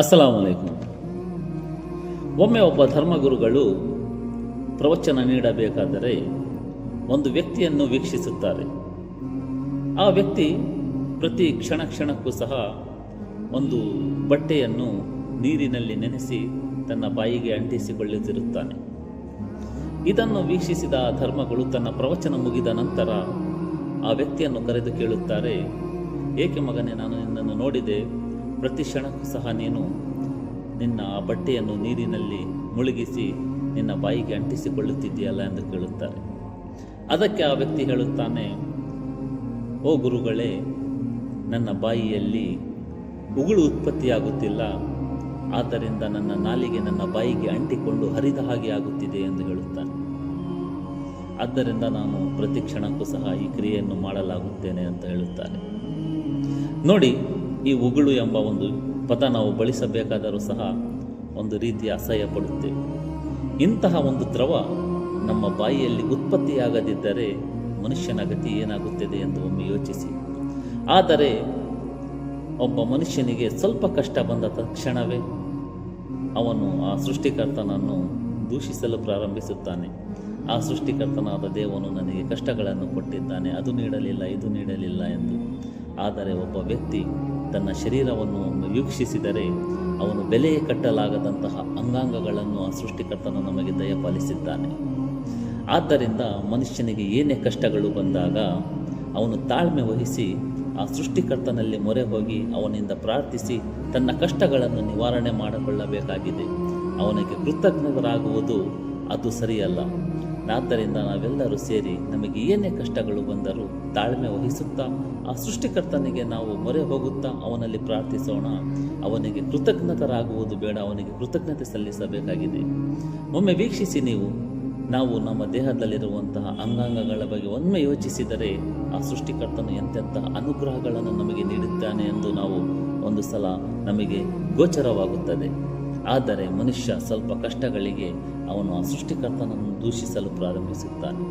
ಅಸ್ಸಲಾಮು ಅಲೈಕುಂ. ಒಮ್ಮೆ ಒಬ್ಬ ಧರ್ಮಗುರುಗಳು ಪ್ರವಚನ ನೀಡಬೇಕಾದರೆ ಒಂದು ವ್ಯಕ್ತಿಯನ್ನು ವೀಕ್ಷಿಸುತ್ತಾರೆ. ಆ ವ್ಯಕ್ತಿ ಪ್ರತಿ ಕ್ಷಣಕ್ಕೂ ಸಹ ಒಂದು ಬಟ್ಟೆಯನ್ನು ನೀರಿನಲ್ಲಿ ನೆನೆಸಿ ತನ್ನ ಬಾಯಿಗೆ ಅಂಟಿಸಿಕೊಳ್ಳುತ್ತಿರುತ್ತಾನೆ. ಇದನ್ನು ವೀಕ್ಷಿಸಿದ ಧರ್ಮಗಳು ತನ್ನ ಪ್ರವಚನ ಮುಗಿದ ನಂತರ ಆ ವ್ಯಕ್ತಿಯನ್ನು ಕರೆದು ಕೇಳುತ್ತಾರೆ, ಏಕೆ ಮಗನೇ, ನಾನು ನಿನ್ನನ್ನು ನೋಡಿದೆ, ಪ್ರತಿ ಕ್ಷಣಕ್ಕೂ ಸಹ ನೀನು ನಿನ್ನ ಆ ಬಟ್ಟೆಯನ್ನು ನೀರಿನಲ್ಲಿ ಮುಳುಗಿಸಿ ನಿನ್ನ ಬಾಯಿಗೆ ಅಂಟಿಸಿಕೊಳ್ಳುತ್ತಿದ್ದೀಯಲ್ಲ ಎಂದು ಕೇಳುತ್ತಾರೆ. ಅದಕ್ಕೆ ಆ ವ್ಯಕ್ತಿ ಹೇಳುತ್ತಾನೆ, ಓ ಗುರುಗಳೇ, ನನ್ನ ಬಾಯಿಯಲ್ಲಿ ಉಗುಳು ಉತ್ಪತ್ತಿಯಾಗುತ್ತಿಲ್ಲ, ಆದ್ದರಿಂದ ನನ್ನ ನಾಲಿಗೆ ನನ್ನ ಬಾಯಿಗೆ ಅಂಟಿಕೊಂಡು ಹರಿದ ಹಾಗೆ ಆಗುತ್ತಿದೆ ಎಂದು ಹೇಳುತ್ತಾನೆ. ಆದ್ದರಿಂದ ನಾನು ಪ್ರತಿ ಕ್ಷಣಕ್ಕೂ ಸಹ ಈ ಕ್ರಿಯೆಯನ್ನು ಮಾಡಲಾಗುತ್ತೇನೆ ಅಂತ ಹೇಳುತ್ತಾರೆ. ನೋಡಿ, ಈ ಉಗುಳು ಎಂಬ ಒಂದು ಪದ ನಾವು ಬಳಸಬೇಕಾದರೂ ಸಹ ಒಂದು ರೀತಿಯ ಅಸಹ್ಯ ಪಡುತ್ತೇವೆ. ಇಂತಹ ಒಂದು ದ್ರವ ನಮ್ಮ ಬಾಯಿಯಲ್ಲಿ ಉತ್ಪತ್ತಿಯಾಗದಿದ್ದರೆ ಮನುಷ್ಯನ ಗತಿ ಏನಾಗುತ್ತದೆ ಎಂದು ಒಮ್ಮೆ ಯೋಚಿಸಿ. ಆದರೆ ಒಬ್ಬ ಮನುಷ್ಯನಿಗೆ ಸ್ವಲ್ಪ ಕಷ್ಟ ಬಂದ ತಕ್ಷಣವೇ ಅವನು ಆ ಸೃಷ್ಟಿಕರ್ತನನ್ನು ದೂಷಿಸಲು ಪ್ರಾರಂಭಿಸುತ್ತಾನೆ. ಆ ಸೃಷ್ಟಿಕರ್ತನಾದ ದೇವನು ನನಗೆ ಕಷ್ಟಗಳನ್ನು ಕೊಟ್ಟಿದ್ದಾನೆ, ಅದು ನೀಡಲಿಲ್ಲ, ಇದು ನೀಡಲಿಲ್ಲ ಎಂದು. ಆದರೆ ಒಬ್ಬ ವ್ಯಕ್ತಿ ತನ್ನ ಶರೀರವನ್ನು ವೀಕ್ಷಿಸಿದರೆ ಅವನು ಬೆಲೆಯೇ ಕಟ್ಟಲಾಗದಂತಹ ಅಂಗಾಂಗಗಳನ್ನು ಆ ಸೃಷ್ಟಿಕರ್ತನು ನಮಗೆ ದಯಪಾಲಿಸಿದ್ದಾನೆ. ಆದ್ದರಿಂದ ಮನುಷ್ಯನಿಗೆ ಏನೇ ಕಷ್ಟಗಳು ಬಂದಾಗ ಅವನು ತಾಳ್ಮೆ ವಹಿಸಿ ಆ ಸೃಷ್ಟಿಕರ್ತನಲ್ಲಿ ಮೊರೆ ಹೋಗಿ ಅವನಿಂದ ಪ್ರಾರ್ಥಿಸಿ ತನ್ನ ಕಷ್ಟಗಳನ್ನು ನಿವಾರಣೆ ಮಾಡಿಕೊಳ್ಳಬೇಕಾಗಿದೆ. ಅವನಿಗೆ ಕೃತಜ್ಞರಾಗುವುದು ಅದು ಸರಿಯಲ್ಲ. ಆದ್ದರಿಂದ ನಾವೆಲ್ಲರೂ ಸೇರಿ ನಮಗೆ ಏನೇ ಕಷ್ಟಗಳು ಬಂದರೂ ತಾಳ್ಮೆ ವಹಿಸುತ್ತಾ ಆ ಸೃಷ್ಟಿಕರ್ತನಿಗೆ ನಾವು ಮೊರೆ ಹೋಗುತ್ತಾ ಅವನಲ್ಲಿ ಪ್ರಾರ್ಥಿಸೋಣ. ಅವನಿಗೆ ಕೃತಜ್ಞತರಾಗುವುದು ಬೇಡ, ಅವನಿಗೆ ಕೃತಜ್ಞತೆ ಸಲ್ಲಿಸಬೇಕಾಗಿದೆ. ಒಮ್ಮೆ ವೀಕ್ಷಿಸಿ ನೀವು, ನಾವು ನಮ್ಮ ದೇಹದಲ್ಲಿರುವಂತಹ ಅಂಗಾಂಗಗಳ ಬಗ್ಗೆ ಒಮ್ಮೆ ಯೋಚಿಸಿದರೆ ಆ ಸೃಷ್ಟಿಕರ್ತನು ಎಂತೆಂತಹ ಅನುಗ್ರಹಗಳನ್ನು ನಮಗೆ ನೀಡುತ್ತಾನೆ ಎಂದು ನಾವು ಒಂದು ಸಲ ನಮಗೆ ಗೋಚರವಾಗುತ್ತದೆ. ಆದರೆ ಮನುಷ್ಯ ಸ್ವಲ್ಪ ಕಷ್ಟಗಳಿಗೆ ಅವನು ಆ ಸೃಷ್ಟಿಕರ್ತನನ್ನು ದೂಷಿಸಲು ಪ್ರಾರಂಭಿಸುತ್ತಾನೆ.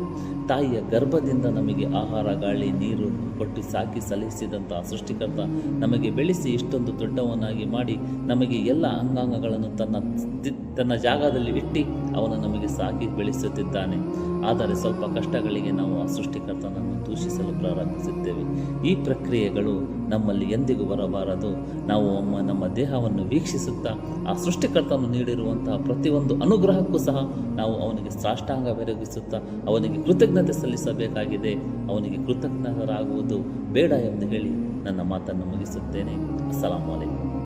ತಾಯಿಯ ಗರ್ಭದಿಂದ ನಮಗೆ ಆಹಾರ, ಗಾಳಿ, ನೀರು ಕೊಟ್ಟು ಸಾಕಿ ಸಲ್ಲಿಸಿದಂಥ ಆ ಸೃಷ್ಟಿಕರ್ತ ನಮಗೆ ಬೆಳೆಸಿ ಇಷ್ಟೊಂದು ದೊಡ್ಡವನಾಗಿ ಮಾಡಿ ನಮಗೆ ಎಲ್ಲ ಅಂಗಾಂಗಗಳನ್ನು ತನ್ನ ಜಾಗದಲ್ಲಿ ಇಟ್ಟು ಅವನು ನಮಗೆ ಸಾಕಿ ಬೆಳೆಸುತ್ತಿದ್ದಾನೆ. ಆದರೆ ಸ್ವಲ್ಪ ಕಷ್ಟಗಳಿಗೆ ನಾವು ಆ ಸೃಷ್ಟಿಕರ್ತನನ್ನು ದೂಷಿಸಲು ಪ್ರಾರಂಭಿಸುತ್ತೇವೆ. ಈ ಪ್ರಕ್ರಿಯೆಗಳು ನಮ್ಮಲ್ಲಿ ಎಂದಿಗೂ ಬರಬಾರದು. ನಾವು ನಮ್ಮ ದೇಹವನ್ನು ವೀಕ್ಷಿಸುತ್ತಾ ಆ ಸೃಷ್ಟಿಕರ್ತನು ನೀಡಿರುವಂತಹ ಪ್ರತಿಯೊಂದು ಅನುಗ್ರಹಕ್ಕೂ ಸಹ ನಾವು ಅವನಿಗೆ ಸಾಷ್ಟಾಂಗ ಬೆರಗಿಸುತ್ತಾ ಅವನಿಗೆ ಕೃತಜ್ಞತೆ ಸಲ್ಲಿಸಬೇಕಾಗಿದೆ. ಅವನಿಗೆ ಕೃತಜ್ಞರಾಗುವುದು ಬೇಡ ಎಂದು ಹೇಳಿ ನನ್ನ ಮಾತನ್ನು ಮುಗಿಸುತ್ತೇನೆ. ಅಸ್ಸಲಾಮು ಅಲೈಕುಂ.